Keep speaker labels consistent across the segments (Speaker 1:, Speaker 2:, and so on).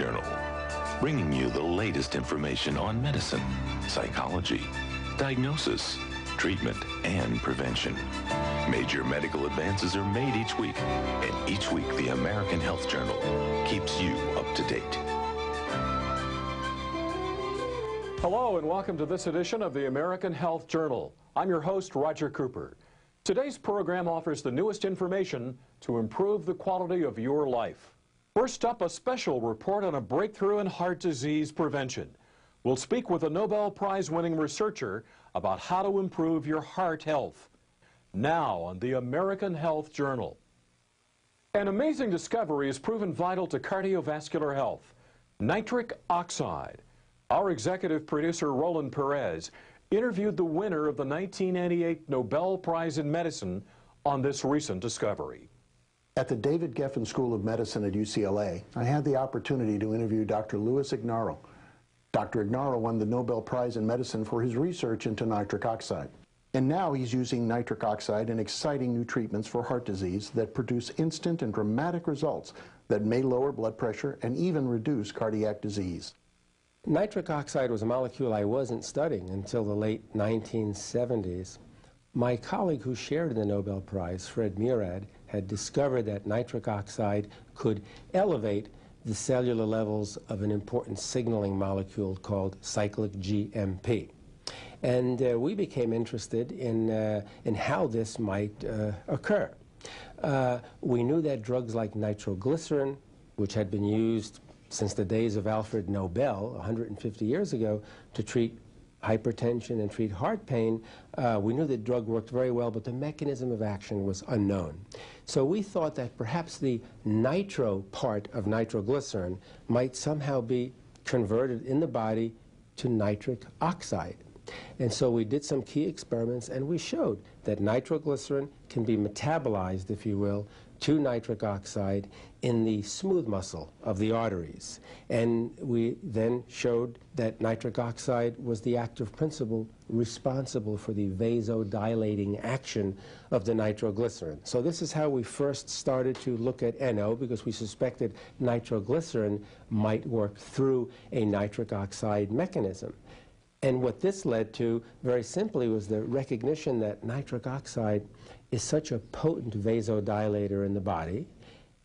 Speaker 1: Journal, bringing you the latest information on medicine, psychology, diagnosis, treatment, and prevention. Major medical advances are made each week, and each week the American Health Journal keeps you up to date.
Speaker 2: Hello and welcome to this edition of the American Health Journal. I'm your host, Roger Cooper. Today's program offers the newest information to improve the quality of your life. First up, a special report on a breakthrough in heart disease prevention. We'll speak with a Nobel Prize-winning researcher about how to improve your heart health. Now on the American Health Journal. An amazing discovery has proven vital to cardiovascular health: nitric oxide. Our executive producer, Roland Perez, interviewed the winner of the 1998 Nobel Prize in Medicine on this recent discovery.
Speaker 3: At the David Geffen School of Medicine at UCLA, I had the opportunity to interview Dr. Lui Ignario. Dr. Ignario won the Nobel Prize in Medicine for his research into nitric oxide. And now he's using nitric oxide in exciting new treatments for heart disease that produce instant and dramatic results that may lower blood pressure and even reduce cardiac disease.
Speaker 4: Nitric oxide was a molecule I wasn't studying until the late 1970s. My colleague who shared the Nobel Prize, Farid Murad, had discovered that nitric oxide could elevate the cellular levels of an important signaling molecule called cyclic GMP. And we became interested in how this might occur. We knew that drugs like nitroglycerin, which had been used since the days of Alfred Nobel 150 years ago to treat hypertension and treat heart pain, we knew the drug worked very well, but the mechanism of action was unknown. So we thought that perhaps the nitro part of nitroglycerin might somehow be converted in the body to nitric oxide. And so we did some key experiments, and we showed that nitroglycerin can be metabolized, if you will, to nitric oxide in the smooth muscle of the arteries. And we then showed that nitric oxide was the active principle responsible for the vasodilating action of the nitroglycerin. So this is how we first started to look at NO, because we suspected nitroglycerin might work through a nitric oxide mechanism. And what this led to, very simply, was the recognition that nitric oxide is such a potent vasodilator in the body,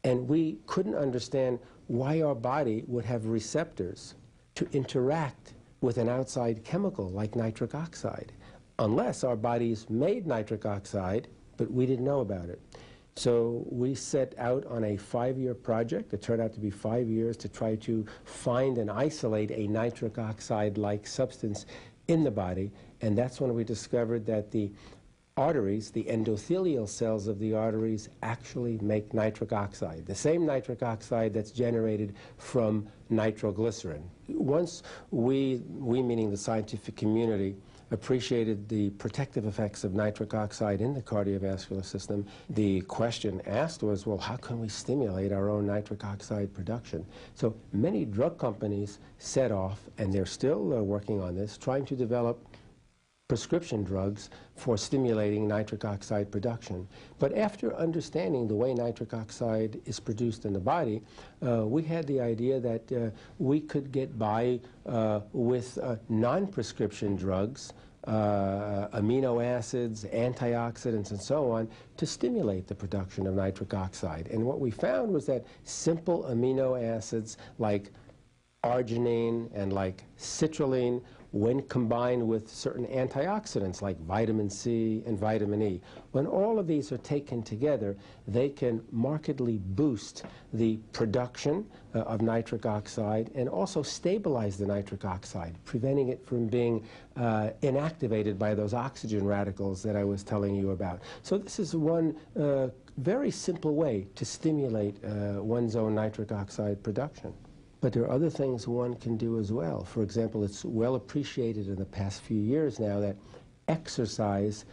Speaker 4: and we couldn't understand why our body would have receptors to interact with an outside chemical like nitric oxide, unless our bodies made nitric oxide, but we didn't know about it. So we set out on a 5-year project. It turned out to be 5 years to try to find and isolate a nitric oxide-like substance in the body. And that's when we discovered that the arteries, the endothelial cells of the arteries, actually make nitric oxide, the same nitric oxide that's generated from nitroglycerin. Once we meaning the scientific community, appreciated the protective effects of nitric oxide in the cardiovascular system, the question asked was, well, how can we stimulate our own nitric oxide production? So many drug companies set off, and they're still working on this, trying to develop prescription drugs for stimulating nitric oxide production. But after understanding the way nitric oxide is produced in the body, we had the idea that we could get by with non-prescription drugs, amino acids, antioxidants, and so on, to stimulate the production of nitric oxide. And what we found was that simple amino acids like arginine and like citrulline, when combined with certain antioxidants like vitamin C and vitamin E, when all of these are taken together, they can markedly boost the production of nitric oxide and also stabilize the nitric oxide, preventing it from being inactivated by those oxygen radicals that I was telling you about. So this is one very simple way to stimulate one's own nitric oxide production. But there are other things one can do as well. For example, it's well appreciated in the past few years now that exercise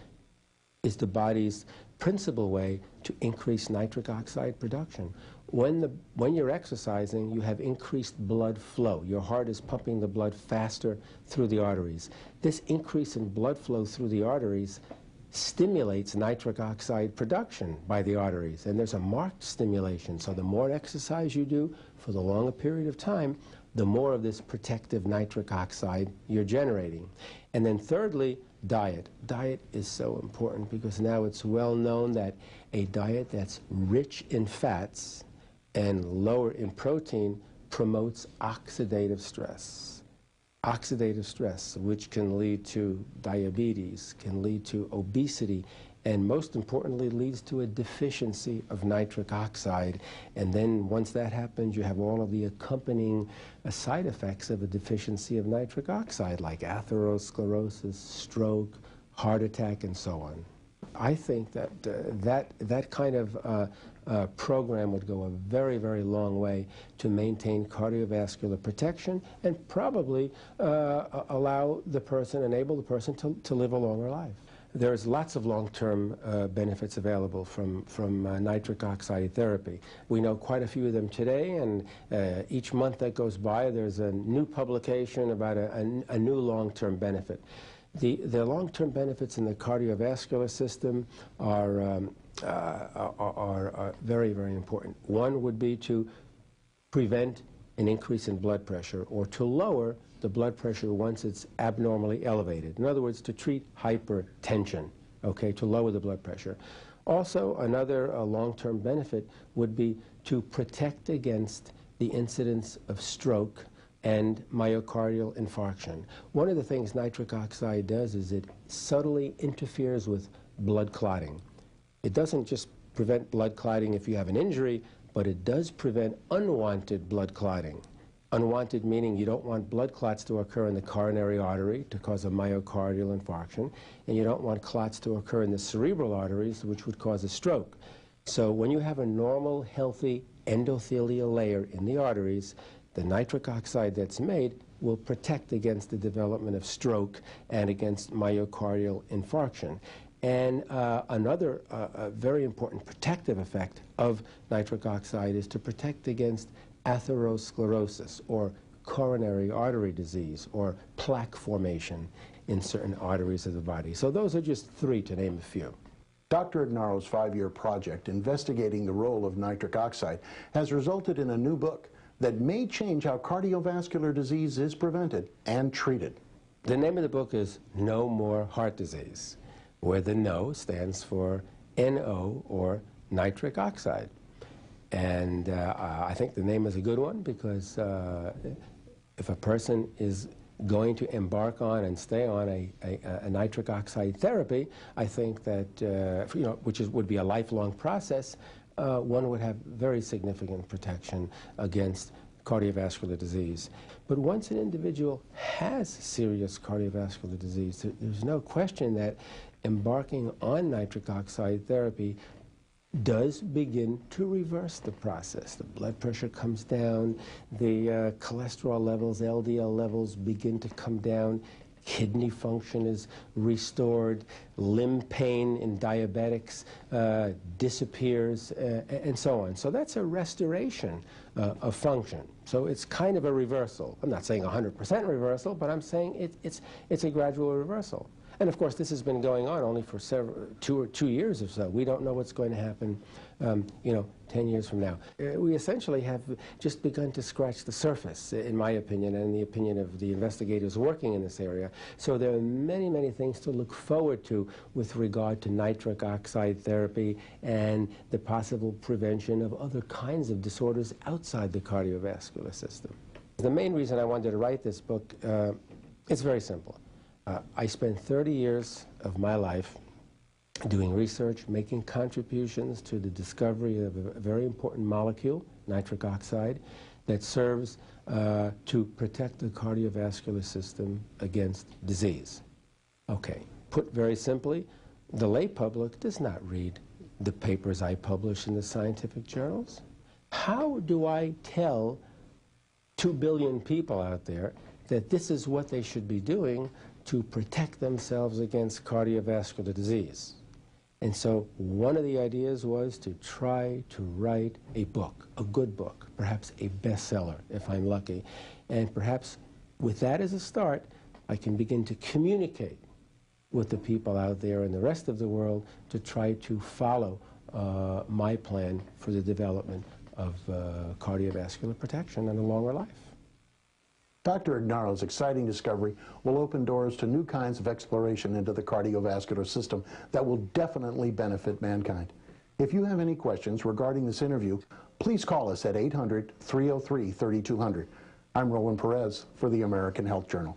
Speaker 4: is the body's principal way to increase nitric oxide production. When you're exercising, you have increased blood flow. Your heart is pumping the blood faster through the arteries. This increase in blood flow through the arteries stimulates nitric oxide production by the arteries, and there's a marked stimulation. So the more exercise you do for the longer period of time, the more of this protective nitric oxide you're generating. And then thirdly, diet. Diet is so important because now it's well known that a diet that's rich in fats and lower in protein promotes oxidative stress. Oxidative stress, which can lead to diabetes, can lead to obesity, and most importantly leads to a deficiency of nitric oxide. And then once that happens, you have all of the accompanying side effects of a deficiency of nitric oxide, like atherosclerosis, stroke, heart attack, and so on. I think that that kind of program would go a very, very long way to maintain cardiovascular protection and probably allow the person, enable the person to live a longer life. There's lots of long-term benefits available from nitric oxide therapy. We know quite a few of them today, and each month that goes by, there's a new publication about a new long-term benefit. The long-term benefits in the cardiovascular system are very, very important. One would be to prevent an increase in blood pressure, or to lower the blood pressure once it's abnormally elevated. In other words, to treat hypertension, okay, to lower the blood pressure. Also, another long-term benefit would be to protect against the incidence of stroke and myocardial infarction. One of the things nitric oxide does is it subtly interferes with blood clotting. It doesn't just prevent blood clotting if you have an injury, but it does prevent unwanted blood clotting. Unwanted meaning you don't want blood clots to occur in the coronary artery to cause a myocardial infarction, and you don't want clots to occur in the cerebral arteries, which would cause a stroke. So when you have a normal, healthy endothelial layer in the arteries, the nitric oxide that's made will protect against the development of stroke and against myocardial infarction. And another very important protective effect of nitric oxide is to protect against atherosclerosis, or coronary artery disease, or plaque formation in certain arteries of the body. So those are just three, to name a few.
Speaker 3: Dr. Ignarro's 5-year project investigating the role of nitric oxide has resulted in a new book that may change how cardiovascular disease is prevented and treated.
Speaker 4: The name of the book is No More Heart Disease, where the NO stands for NO, or nitric oxide. And I think the name is a good one because if a person is going to embark on and stay on a nitric oxide therapy, I think that, which would be a lifelong process, one would have very significant protection against cardiovascular disease. But once an individual has serious cardiovascular disease, there's no question that embarking on nitric oxide therapy does begin to reverse the process. The blood pressure comes down, the cholesterol levels, LDL levels begin to come down, kidney function is restored, limb pain in diabetics disappears, and so on. So that's a restoration of function. So it's kind of a reversal. I'm not saying 100% reversal, but I'm saying it's a gradual reversal. And of course, this has been going on only for 2 years or so. We don't know what's going to happen, 10 years from now. We essentially have just begun to scratch the surface, in my opinion, and in the opinion of the investigators working in this area. So there are many, many things to look forward to with regard to nitric oxide therapy and the possible prevention of other kinds of disorders outside the cardiovascular system. The main reason I wanted to write this book is very simple. I spent 30 years of my life doing research, making contributions to the discovery of a very important molecule, nitric oxide, that serves to protect the cardiovascular system against disease. Okay, put very simply, the lay public does not read the papers I publish in the scientific journals. How do I tell 2 billion people out there that this is what they should be doing to protect themselves against cardiovascular disease? And so one of the ideas was to try to write a book, a good book, perhaps a bestseller if I'm lucky. And perhaps with that as a start, I can begin to communicate with the people out there in the rest of the world to try to follow my plan for the development of cardiovascular protection and a longer life.
Speaker 3: Dr. Ignarro's exciting discovery will open doors to new kinds of exploration into the cardiovascular system that will definitely benefit mankind. If you have any questions regarding this interview, please call us at 800-303-3200. I'm Roland Perez for the American Health Journal.